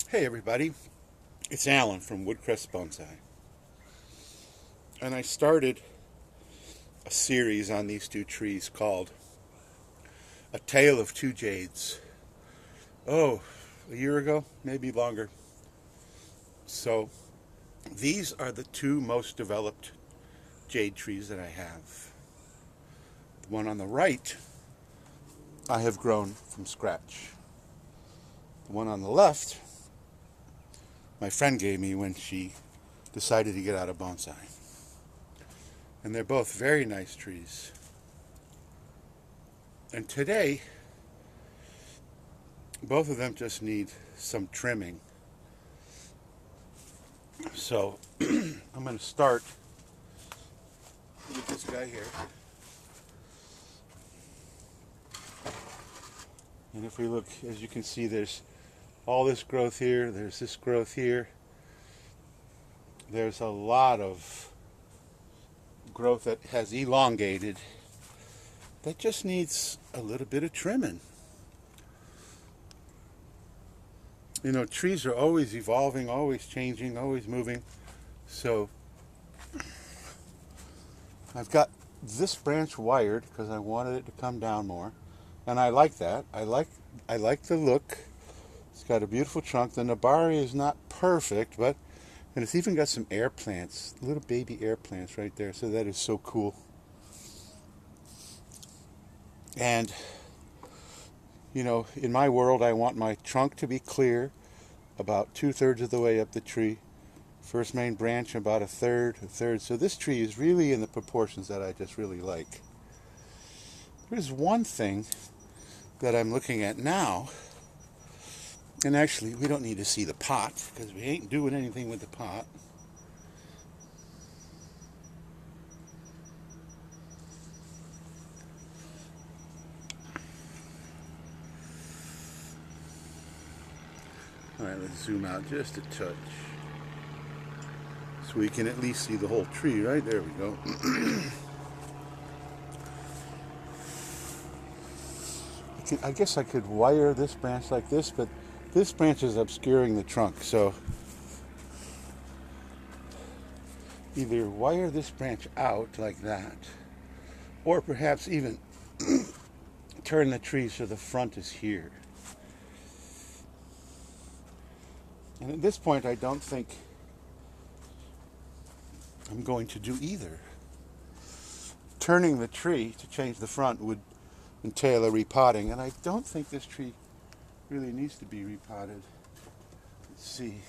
Hey everybody, it's Alan from Woodcrest Bonsai. And I started a series on these two trees called A Tale of Two Jades. Oh, a year ago, maybe longer. So these are the two most developed jade trees that I have. The one on the right I have grown from scratch. The one on the left my friend gave me when she decided to get out of bonsai. And they're both very nice trees. And today, both of them just need some trimming. So I'm going to start with this guy here. And if we look, as you can see, there's all this growth here, there's this growth here. There's a lot of growth that has elongated that just needs a little bit of trimming. You know, trees are always evolving, always changing, always moving. So I've got this branch wired because I wanted it to come down more. And I like that. I like the look. It's got a beautiful trunk. The Nabari is not perfect, but and it's even got some air plants, little baby air plants right there. So that is so cool. And you know, in my world, I want my trunk to be clear about 2/3 of the way up the tree. First main branch about a third. So this tree is really in the proportions that I just really like. There's one thing that I'm looking at now, and actually we don't need to see the pot because we ain't doing anything with the pot. Alright, let's zoom out just a touch so we can at least see the whole tree. Right there we go. I guess I could wire this branch like this, but this branch is obscuring the trunk, so either wire this branch out like that, or perhaps even turn the tree so the front is here. And at this point, I don't think I'm going to do either. Turning the tree to change the front would entail a repotting, and I don't think this tree really needs to be repotted. Let's see.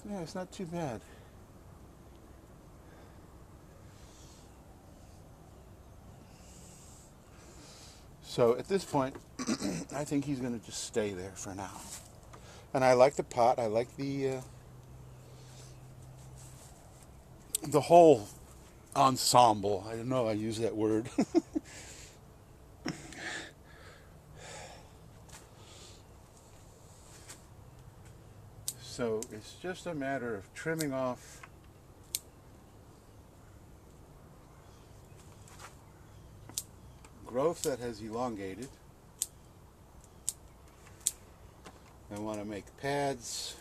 Yeah, it's not too bad. So at this point, I think he's going to just stay there for now. And I like the pot. I like the whole ensemble. I don't know. I use that word. So it's just a matter of trimming off growth that has elongated. I want to make pads.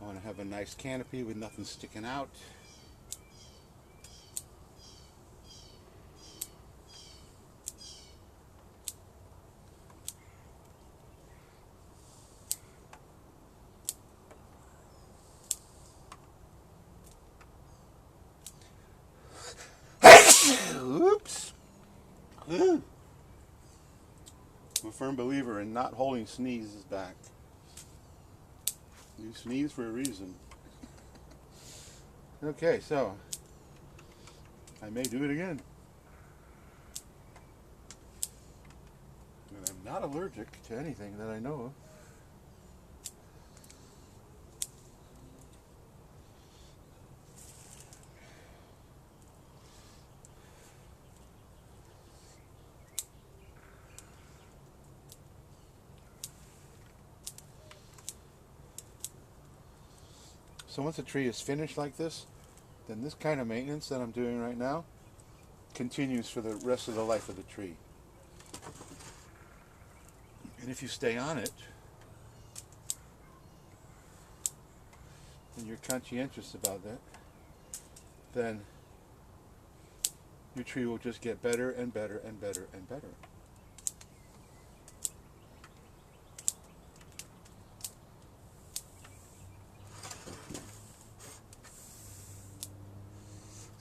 I want to have a nice canopy with nothing sticking out. Oops. I'm a firm believer in not holding sneezes back. You sneeze for a reason. Okay, so I may do it again. And I'm not allergic to anything that I know of. So once a tree is finished like this, then this kind of maintenance that I'm doing right now continues for the rest of the life of the tree. And if you stay on it, and you're conscientious about that, then your tree will just get better and better and better and better.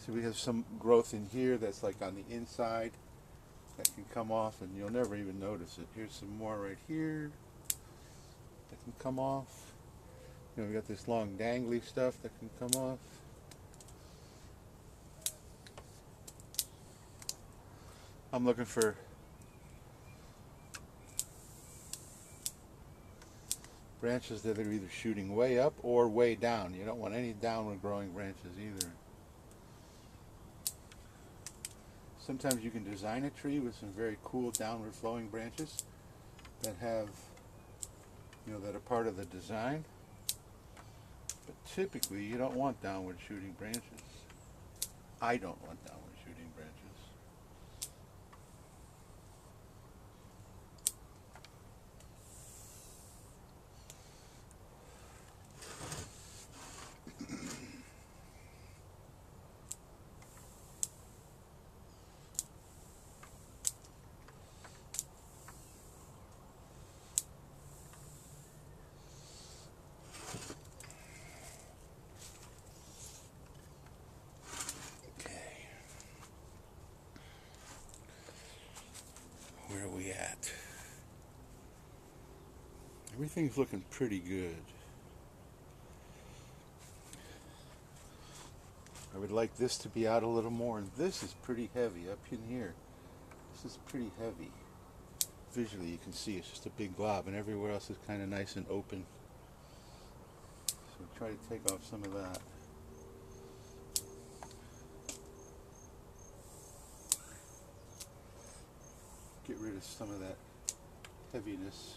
So we have some growth in here that's like on the inside that can come off, and you'll never even notice it. Here's some more right here that can come off. You know, we got this long dangly stuff that can come off. I'm looking for branches that are either shooting way up or way down. You don't want any downward growing branches either. Sometimes you can design a tree with some very cool downward flowing branches that have, you know, that are part of the design. But typically you don't want downward shooting branches. I don't want downward shooting branches. Where are we at? Everything's looking pretty good. I would like this to be out a little more, and this is pretty heavy up in here. This is pretty heavy. Visually you can see it's just a big glob, and everywhere else is kind of nice and open. So try to take off some of that. Get rid of some of that heaviness.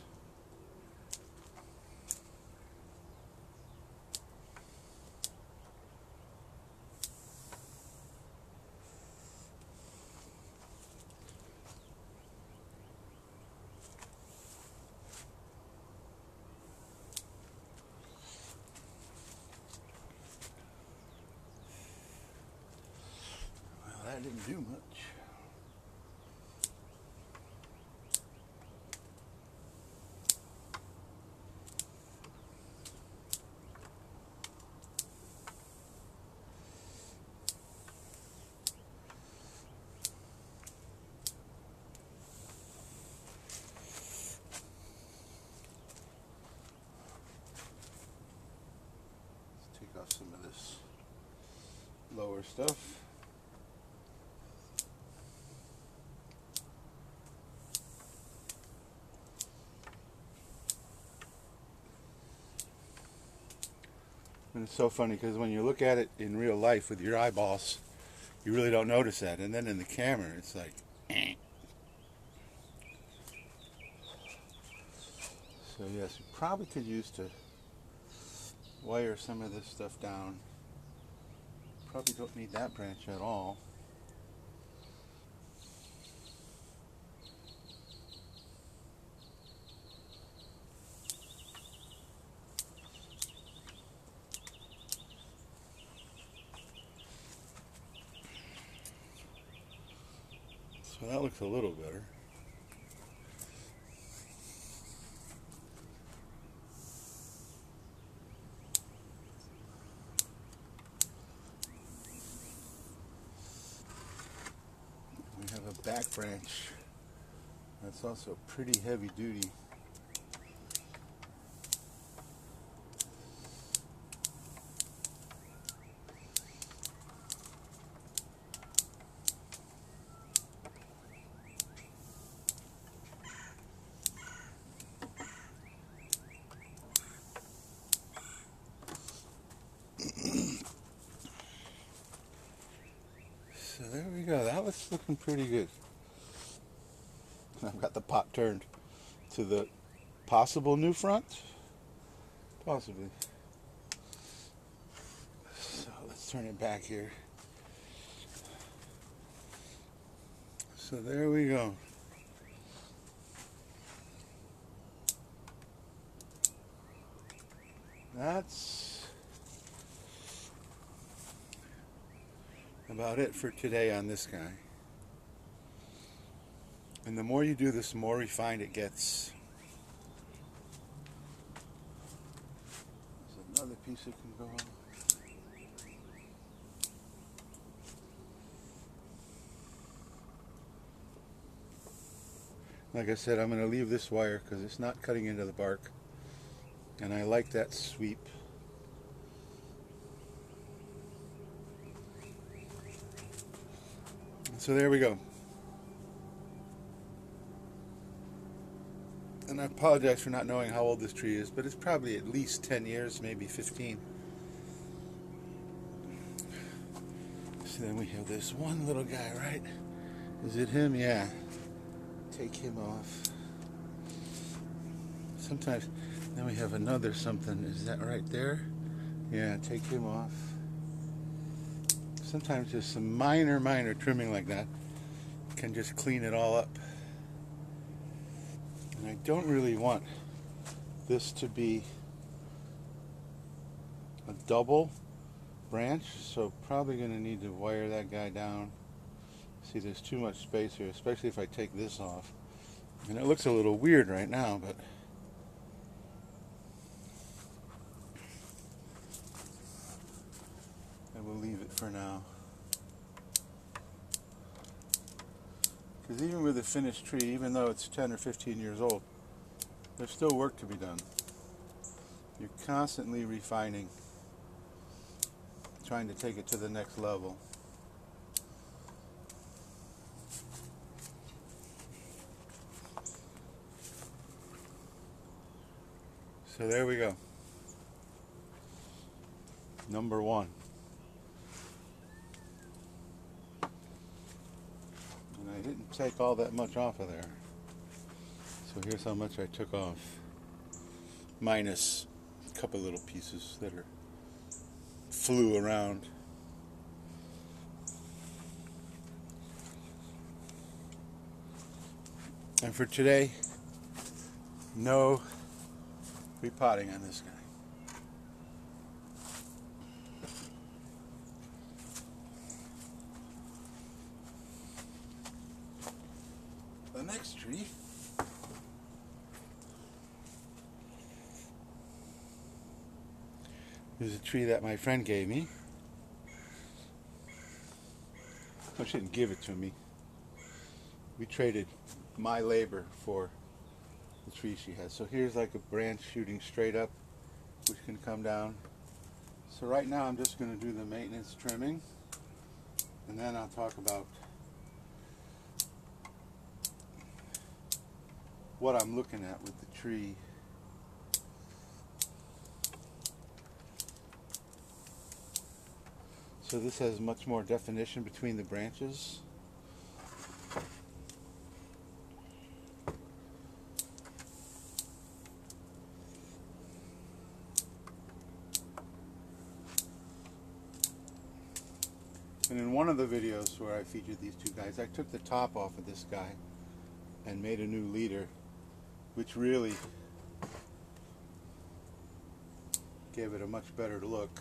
Well, that didn't do much. Off some of this lower stuff. And it's so funny because when you look at it in real life with your eyeballs, you really don't notice that, and then in the camera it's like So yes, you probably could use to wire some of this stuff down. Probably don't need that branch at all. So that looks a little better. We have a back branch that's also pretty heavy duty. So there we go. That was looking pretty good. I've got the pot turned to the possible new front. Possibly. So let's turn it back here. So there we go. That's about it for today on this guy. And the more you do this, the more refined it gets. There's another piece that can go on. Like I said, I'm going to leave this wire because it's not cutting into the bark. And I like that sweep. So there we go. And I apologize for not knowing how old this tree is, but it's probably at least 10 years, maybe 15. So then we have this one little guy, right? Is it him? Yeah. Take him off. Sometimes, then we have another something. Is that right there? Yeah, take him off. Sometimes just some minor trimming like that can just clean it all up. And I don't really want this to be a double branch, so probably going to need to wire that guy down. See, there's too much space here, especially if I take this off. And it looks a little weird right now, but I will leave it for now. Because even with a finished tree, even though it's 10 or 15 years old, there's still work to be done. You're constantly refining, trying to take it to the next level. So there we go. Number one. And I didn't take all that much off of there. So here's how much I took off. Minus a couple little pieces that flew around. And for today, no repotting on this guy. The next tree is a tree that my friend gave me. I shouldn't give it to me. We traded my labor for the tree she has. So here's like a branch shooting straight up, which can come down. So right now I'm just going to do the maintenance trimming, and then I'll talk about what I'm looking at with the tree. So this has much more definition between the branches. And in one of the videos where I featured these two guys, I took the top off of this guy and made a new leader, which really gave it a much better look.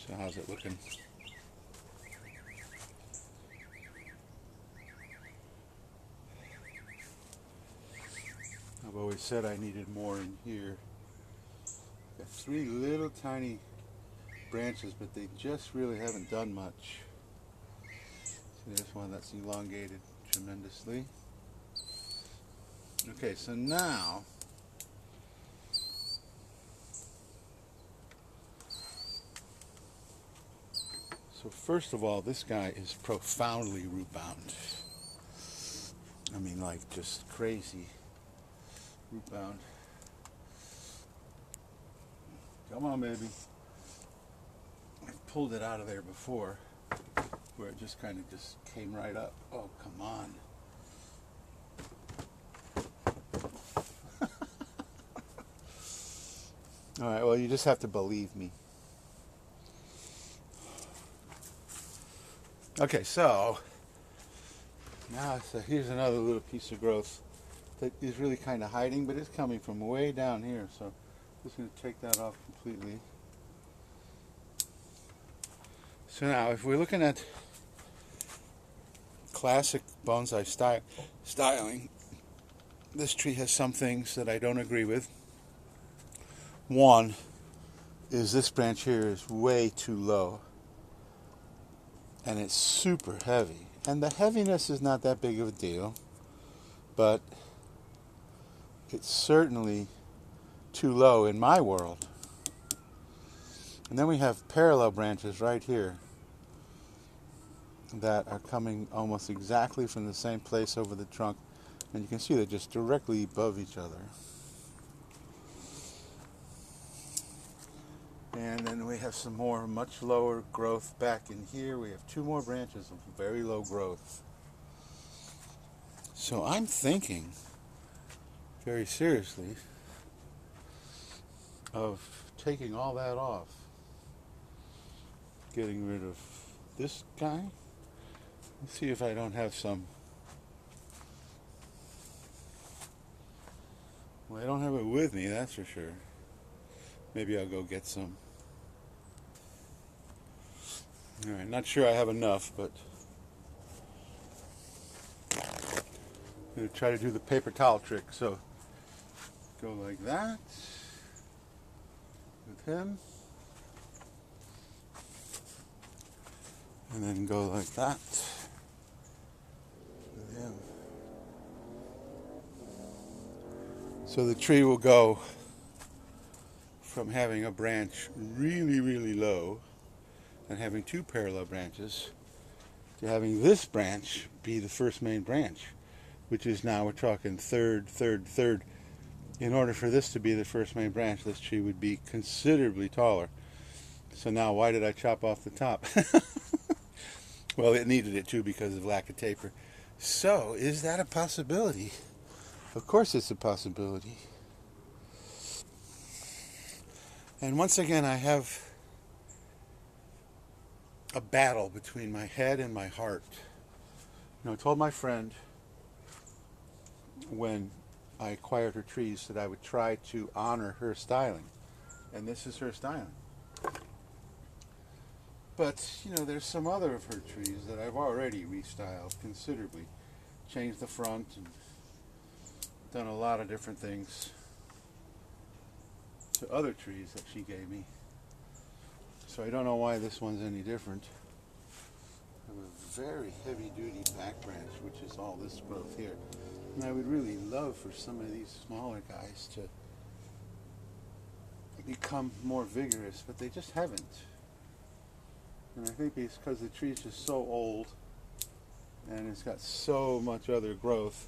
So how's it looking? I've always said I needed more in here. Got three little tiny branches, but they just really haven't done much. See, there's one that's elongated tremendously. Okay, so now first of all, this guy is profoundly root bound. I mean, like, just crazy root bound. Come on, baby. I pulled it out of there before, where it just kind of just came right up. Oh, come on. All right, well, you just have to believe me. Okay, so now here's another little piece of growth that is really kind of hiding, but it's coming from way down here. So I'm just going to take that off completely. So now, if we're looking at classic bonsai styling, this tree has some things that I don't agree with. One is this branch here is way too low, and it's super heavy. And the heaviness is not that big of a deal, but it's certainly too low in my world. And then we have parallel branches right here that are coming almost exactly from the same place over the trunk, and you can see they're just directly above each other. And then we have some more much lower growth back in here. We have two more branches of very low growth. So I'm thinking very seriously of taking all that off, getting rid of this guy. Let's see if I don't have some. Well, I don't have it with me, that's for sure. Maybe I'll go get some. Alright, not sure I have enough, but I'm going to try to do the paper towel trick. So, go like that with him. And then go like that with him. So the tree will go from having a branch really, really low and having two parallel branches to having this branch be the first main branch, which is now we're talking third. In order for this to be the first main branch, this tree would be considerably taller. So now why did I chop off the top? Well, it needed it too because of lack of taper. So is that a possibility? Of course it's a possibility. And once again, I have a battle between my head and my heart. You know, I told my friend when I acquired her trees that I would try to honor her styling. And this is her styling. But, you know, there's some other of her trees that I've already restyled considerably. Changed the front and done a lot of different things to other trees that she gave me. So I don't know why this one's any different. I have a very heavy-duty back branch, which is all this growth here. And I would really love for some of these smaller guys to become more vigorous, but they just haven't. And I think it's because the tree's just so old and it's got so much other growth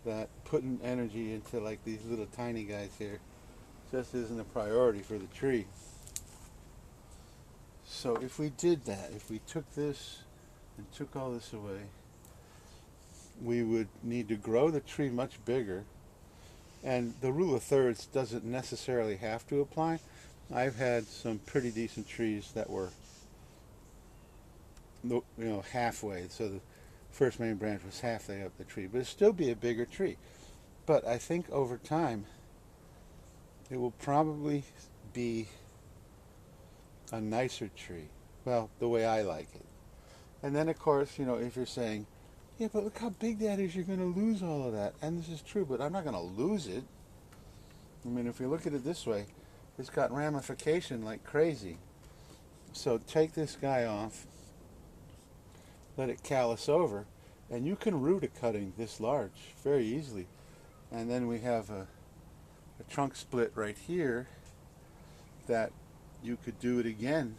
that putting energy into like these little tiny guys here just isn't a priority for the tree. So if we did that, if we took this and took all this away, we would need to grow the tree much bigger. And the rule of thirds doesn't necessarily have to apply. I've had some pretty decent trees that were, you know, halfway. So the first main branch was halfway up the tree, but it'd still be a bigger tree. But I think over time, it will probably be a nicer tree. Well, the way I like it. And then, of course, you know, if you're saying, yeah, but look how big that is, you're going to lose all of that. And this is true, but I'm not going to lose it. I mean, if you look at it this way, it's got ramification like crazy. So take this guy off, let it callus over, and you can root a cutting this large very easily. And then we have a trunk split right here that you could do it again,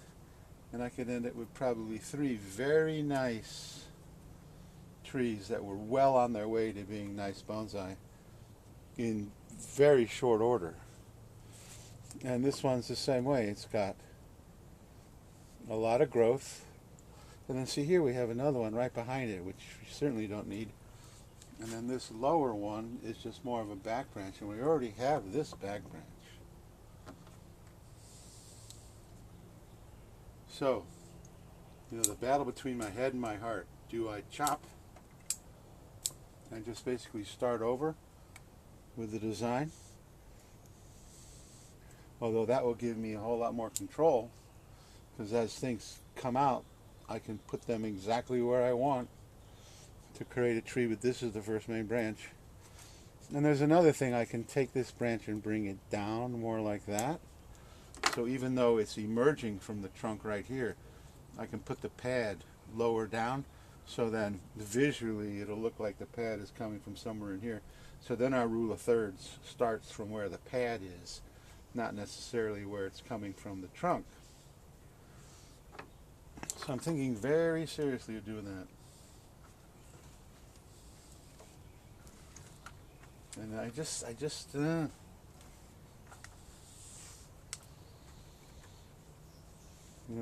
and I could end up with probably 3 very nice trees that were well on their way to being nice bonsai in very short order. And this one's the same way. It's got a lot of growth. And then see here we have another one right behind it, which we certainly don't need. And then this lower one is just more of a back branch, and we already have this back branch. So, the battle between my head and my heart. Do I chop and just basically start over with the design? Although that will give me a whole lot more control, because as things come out, I can put them exactly where I want to create a tree, but this is the first main branch. And there's another thing, I can take this branch and bring it down more like that. So even though it's emerging from the trunk right here, I can put the pad lower down, so then visually it'll look like the pad is coming from somewhere in here. So then our rule of thirds starts from where the pad is, not necessarily where it's coming from the trunk. So I'm thinking very seriously of doing that. And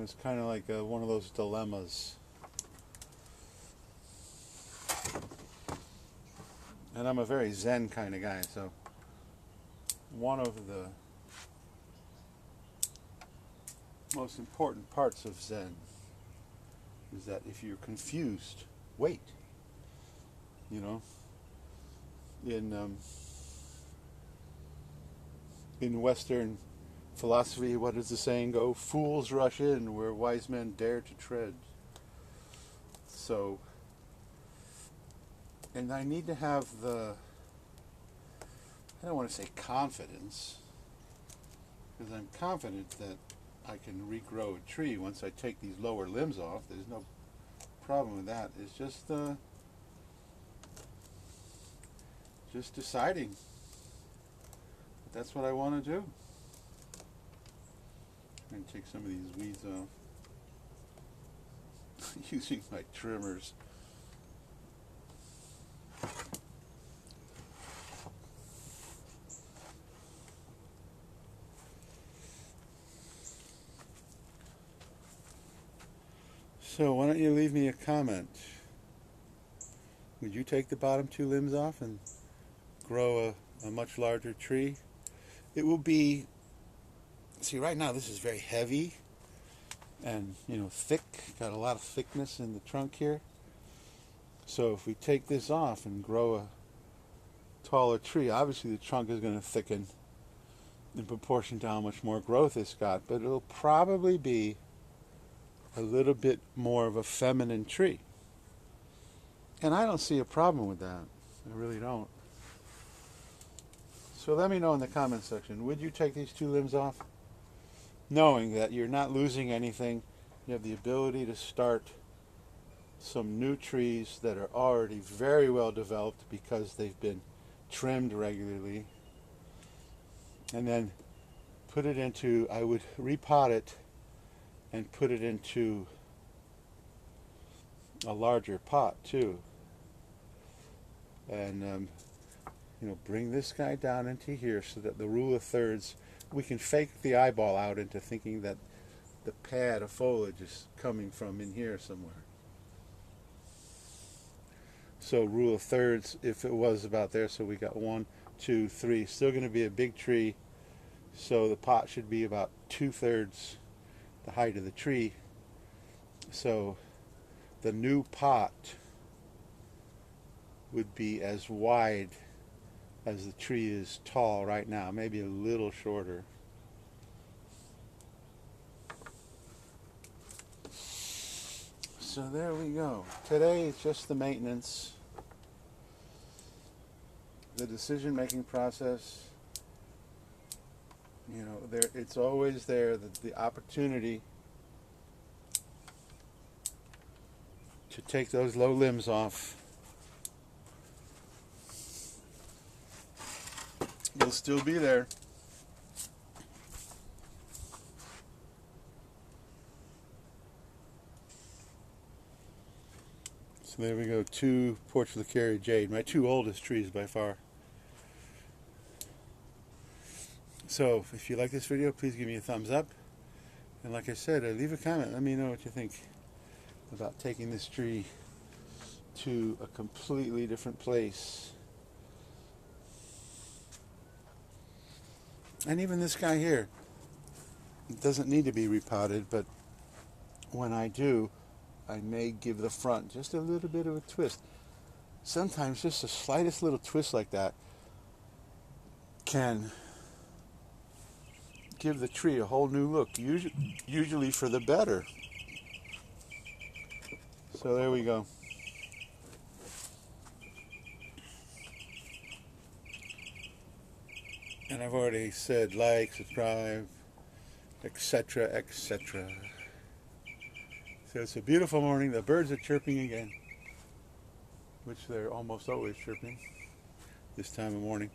it's kind of like one of those dilemmas. And I'm a very Zen kind of guy, so one of the most important parts of Zen is that if you're confused, wait. In Western philosophy, what does the saying go? Fools rush in where wise men dare to tread. So, and I need to have I don't want to say confidence, because I'm confident that I can regrow a tree once I take these lower limbs off. There's no problem with that. It's just deciding that that's what I want to do. I'm going to take some of these weeds off using my trimmers. So why don't you leave me a comment? Would you take the bottom two limbs off and grow a much larger tree? It will be, see, right now this is very heavy and thick, got a lot of thickness in the trunk here. So if we take this off and grow a taller tree, obviously the trunk is going to thicken in proportion to how much more growth it's got, but it'll probably be a little bit more of a feminine tree. And I don't see a problem with that. I really don't. So let me know in the comment section, would you take these two limbs off? Knowing that you're not losing anything, you have the ability to start some new trees that are already very well developed because they've been trimmed regularly. And then put it into, I would repot it and put it into a larger pot too. And bring this guy down into here so that the rule of thirds, we can fake the eyeball out into thinking that the pad of foliage is coming from in here somewhere. So rule of thirds, if it was about there, so we got 1, 2, 3, still going to be a big tree. So the pot should be about 2/3 the height of the tree. So the new pot would be as wide as the tree is tall right now, maybe a little shorter. So there we go. Today it's just the maintenance, the decision-making process. It's always there, the opportunity to take those low limbs off. Will still be there. So there we go, 2 Portulacaria Jade, my 2 oldest trees by far. So if you like this video, please give me a thumbs up. And like I said, leave a comment. Let me know what you think about taking this tree to a completely different place. And even this guy here, it doesn't need to be repotted, but when I do, I may give the front just a little bit of a twist. Sometimes just the slightest little twist like that can give the tree a whole new look, usually for the better. So there we go. And I've already said like, subscribe, etc., etc. So it's a beautiful morning. The birds are chirping again, which they're almost always chirping this time of morning.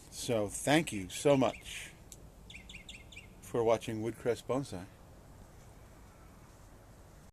So thank you so much for watching Woodcrest Bonsai.